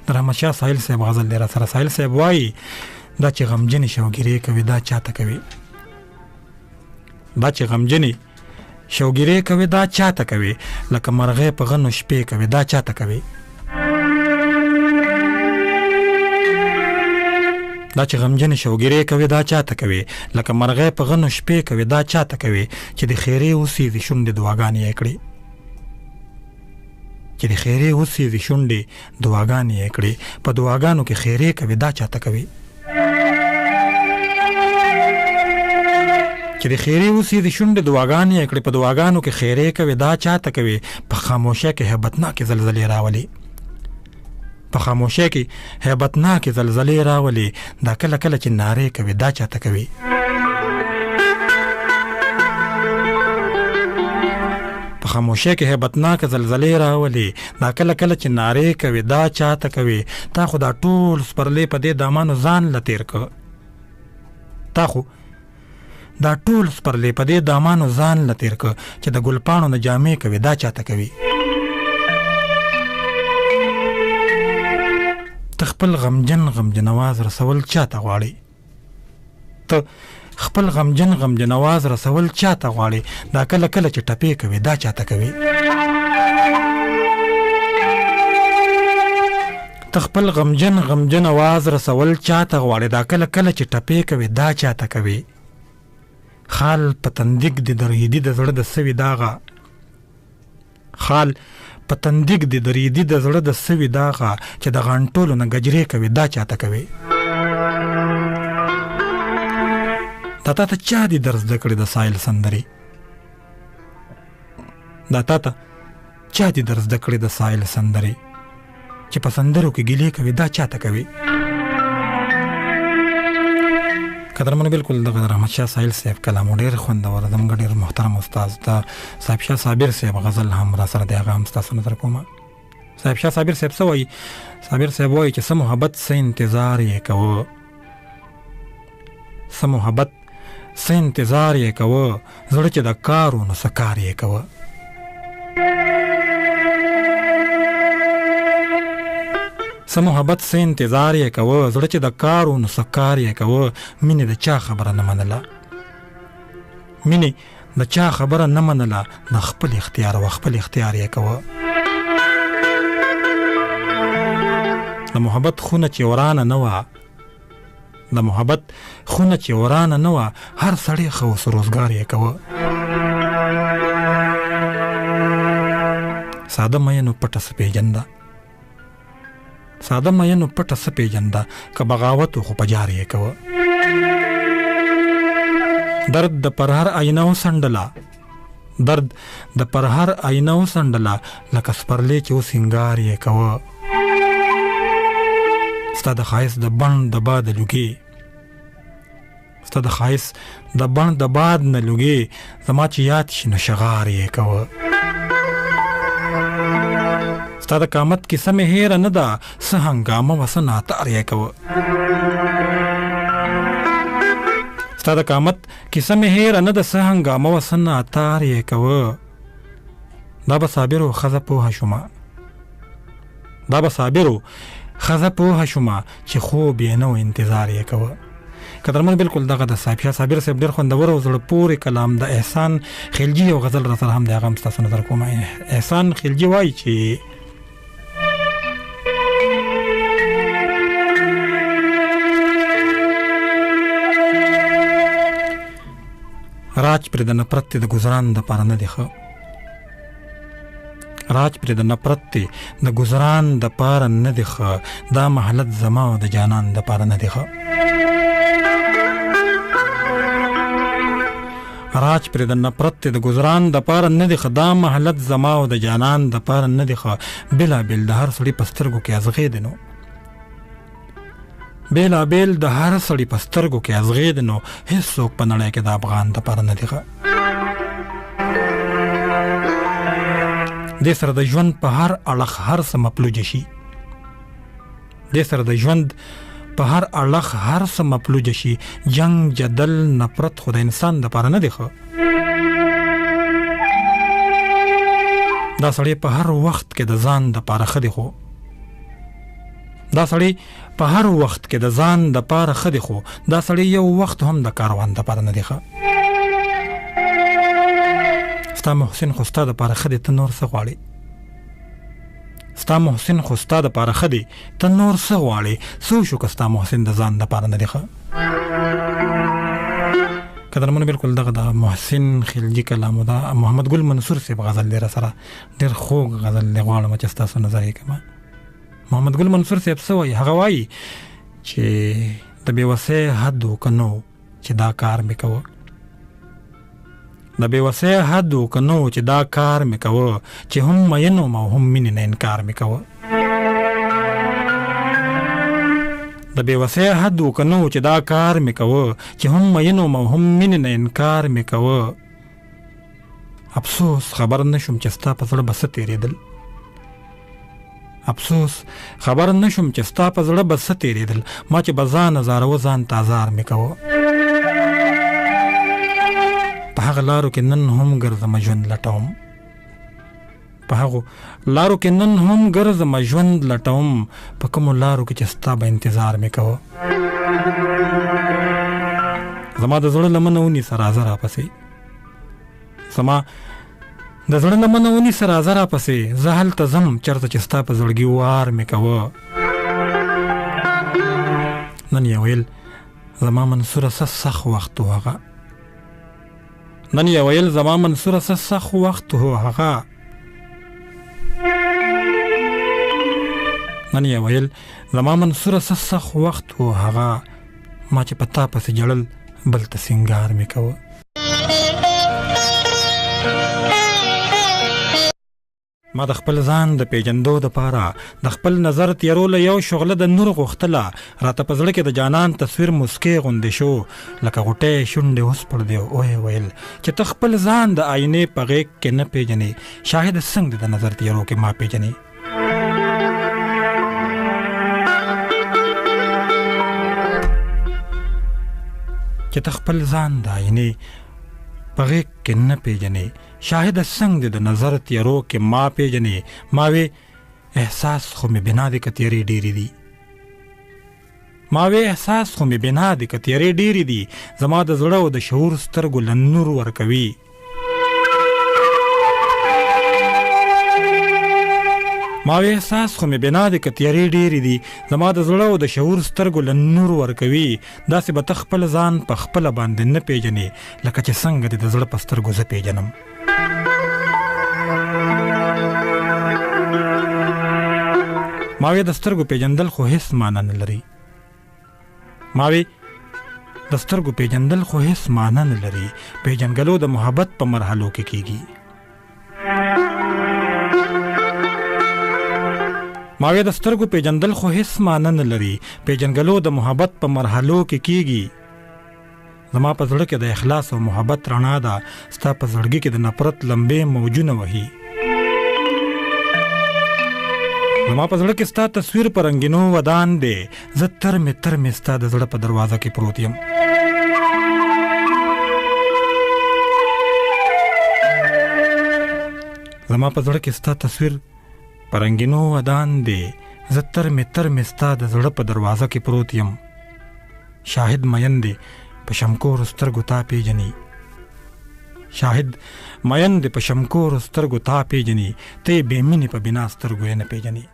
د رحمت شاه ساحل صاحب غزل دی را سره. ساحل صاحب وایي دا چې غمجنې شوګیرې کوي دا چاته کوي، دا چې غمجنې شوګیرې کوي دا چاته کوي، لکه مرغې په غنو شپې کوي دا چاته کوي. دا چې غمجنې شوګیرې کوي دا چاته کوي، لکه مرغې په غنو شپې کوي دا چاته کوي، چې د خیرې اوسې د شونډې دعاګانې یې کړي، چې د خیرې اوسې د شونډې دعاګانې یې کړي، په دعاګانو کې خیرې کوي دا چاته کوي، چې د خیرې اوسې د شونډې دعاګانې یې کړي، په دعاګانو کې خیرې کوي دا چاته کوي. په خاموشه کې هیبتناکې زلزلې راولي، په خاموشه کې هیبتناکې زلزلې راولي، دا کله کله چې نارې کوي دا چاته کوي. په خاموشه کې هیبتناکې زلزلې راولي، دا کله کله چې نارې کوي دا چاته کوي. تا خو دا ټول سپرلی په دې دامانو ځان له تیر که، تا خو دا ټول سپرلی په دې دامانو ځان له تیر که، چې د ګلپاڼو نه جامې کوي دا چاته کوي. ته خپل غمجن آواز رسول چاته غواړي، ته خپل غمجن آواز رسول چاته غواړي، دا کله کله چې ټپې کوي دا چاته کوي. ته خپل غمجن آواز رسول چاته غواړي، دا کله کله چې ټپې کوي دا چاته کوي. خال په تندیک د دریدي د زړه د سوي داغه، خال په تندیک د دریدي د زړه د سوي داغه، چې د غانټولو نه گجرې کوي دا چاته کوي. دا تا ته چا دي درس زده کړي د ساحل سندرې، دا تا ته چا دي درس زده کړي د ساحل سندرې، چې په سندرو کې ګیلې کوي دا چاته کوي. قدرمنو بالکل دغه رحمت شاه ساحل صاحب کلام ډېر خوندور، زموږ ډېر محترم استاد د صاحب شاه صابر صاحب غزل هم را سره د هغه هم ستاسو نظر کومه. صاحب شاه صابر صاحب څه وایي؟ صابر صاحب وایي چې څه محبت څه انتظار یې کوه، څه محبت څه انتظار یې کوه، زړه چې د کارو نو څه کار یې کوه. څه محبت څه انتظار یې کوه، زړه چې د کارو نو څه کار یې کوه. مینې د چا خبره نه منله، مینې د چا خبره نه منله، د خپل اختیار و خپل اختیار یې کوه. د محبت خونه چې ورانه نه وه، د محبت خونه چې ورانه نه وه، هر سړی ښه اوس روزګار یې کوه. ساده مینو پټه څه پېژنده، ساده مینو پټه څه پېژنده، که بغاوت خو په جار یې کوه. درد د پر هر آینه وسنډله، درد د پر هر آینه وسنډله، لکه سپرلی چې وسینګار یې کوه. ستا د ښایست د بڼ د باد لوګي، ستا د ښایست د بڼ د باد نه لوګي، زما چې یاد شي نو شغار یې کوه. ستا د قامت کیسه مې هیره نه ده، څه هنګامه و څه ناتار یې کوه. ستا د قامت کیسه مې هیره نه ده، څه هنګامه و څه ناتار یې کوه. دا به صابرو ښځه پوهه شومه، دا به صابرو ښځه پوهه شومه، چې خوب یې نه و انتظار یې کوه. قدرمن بالکل دغه د صاحب شاه صابر صاحب ډېر خوندور او زړه پورې کلام د احسان خلجي یو غزل را سره هم د هغه هم ستاسو نظر کوم. احسان خلجي وایي چې راج پر د نفرت د گزاران د پاره نه دی ښه، راج پر د نفرت د گزاران د پاره نه دی ښه، دا محلت زما او د جانان د پاره نه دی ښه. راج پر د نفرت د گزاران د پاره نه دی ښه، دا محلت زما او د جانان د پاره نه دی ښه. بلا بیل د هر سړي په سترګو کې ازغې دی نو، بیلا بیل د هر سړي په سترګو کې ازغې دی نو، هیڅوک په نړۍ کې د افغان د پاره نه دی ښه. دې سره د ژوند په هر اړخ هر څه مپلوجه شي، دې سره د ژوند په هر اړخ هر څه مپلوجه شي. جنگ جدل نفرت خو د انسان د پاره نه دی ښه. دا سړی په هر وخت کې د ځان د پاره ښه دی، خو دا سړی په هر وخت کې د ځان د پاره ښه دی، خو دا سړی یو وخت هم د کاروان د پاره نه دی ښه. ستا محسن خو ستا د پاره ښه دی، ته نور څه غواړې؟ ستا محسن خو ستا د پاره ښه دی، ته نور څه غواړې؟ څه وشو که ستا محسن د ځان د پاره نه دی ښه؟ قدرمنو بالکل دغه د محسن خلجي کلام دا محمد ګل منصور صاحب غزل دی را سره، ډېر خوږ غزل دی، غواړم چې ستاسو نظر یې کړم. محمد ګل منصور صاحب څه وایي؟ هغه وایي چې د بېوسۍ حد که نه و چې دا کار مې کوه، د بېوسۍ حد که نه و چې دا کار مې کوه، چې هم مین وم او هم مینې نه انکار مې کوه. د بېوسۍ حد که نه و چې دا کار مې کوه، چې هم مین وم او هم مینې نه انکار مې کوه. افسوس خبر نه شوم چې ستا په زړه به څه تېرېدل، افسوس خبر نه شوم چې ستا په زړه به څه تېرېدل، ما چې به ځان ازاروه ځان ته ازار مې کوه. په هغه لارو کې نن هم ګرځم ژوند لټوم، په هغو لارو کې نن هم ګرځم ژوند لټوم، په کومو لارو کې چې ستا به انتظار مې کوه. زما د زړه لمنه ونیسه راځه راپسې، زما د زړه لمنه ونیسه راځه راپسې، زه هلته ځم چېرته چې ستا په زړګي وار مې کوه. نن یې ویل زما منصوره څه سخت وخت و هغه، نن یې ویل زما منصوره څه سخت وخت و هغه، نن یې ویل زما منصوره څه سخت وخت و هغه، ما چې په تا پسې جړل بل ته سینګار مې کوه. ما د خپل ځان د پیژندو دپاره د خپل نظر تیرولو یو شغله د نور غوښتله، راته په زړه کې د جانان تصویر مسکې غوندې شو، لکه غوټۍ شونډې وسپړ دی او یې ویل چې ته خپل ځان د آینې په غېږ کې نه پیژنې، شاهد څنګه د نظر تیرو کې ما پیژنې. چې ته خپل ځان د آینې په غېږ کې نه پیژنې، شاهد څنګه د نظر تیرو کې ما پیژنې. ما وی احساس خو مې بنا دی که تیرې ډېرې دي، ما وی احساس خو مې بنا دی که تیرې ډېرې دي، زما د زړه او د شعور سترګو له نور ورکوي. ما وی احساس خو مې بنا دی که تیرې ډېرې دي، زما د زړه او د شعور سترګو له نور ورکوي. داسې به ته خپل ځان په خپله باندې نه پیژنې، لکه چې څنګه دې د زړه په سترګو زه پیژنم. ما وی د سترګو پیژندل خو هیڅ معنا نه لري، ما وی د سترګو پیژندل خو هیڅ معنا نه لري، پیژنګلو د محبت په مرحلو کې کیږي. ما وی د سترګو پیژندل خو هیڅ معنا نه لري، پیژنګلو د محبت په مرحلو کې کیږي. زما په زړه کې د اخلاص او محبت رڼا ده، ستا په زړګي کې د نفرت لمبې موجونه وهي. زما په زړه کې ستا تصویر په رنګینو ودان دی، زه ترمې ستا د زړه په دروازه کې پروت یم. زما په زړه کې ستا تصویر په رنګینو ودان دی، زه ترمې ستا د زړه په دروازه کې پروت یم. شاهد مین دی په شمکور سترګو تا پیژني، شاهد مین دی په شمکور سترګو تا پیژني، ته یې بې مینې په بنا سترګو یې نه پیژني.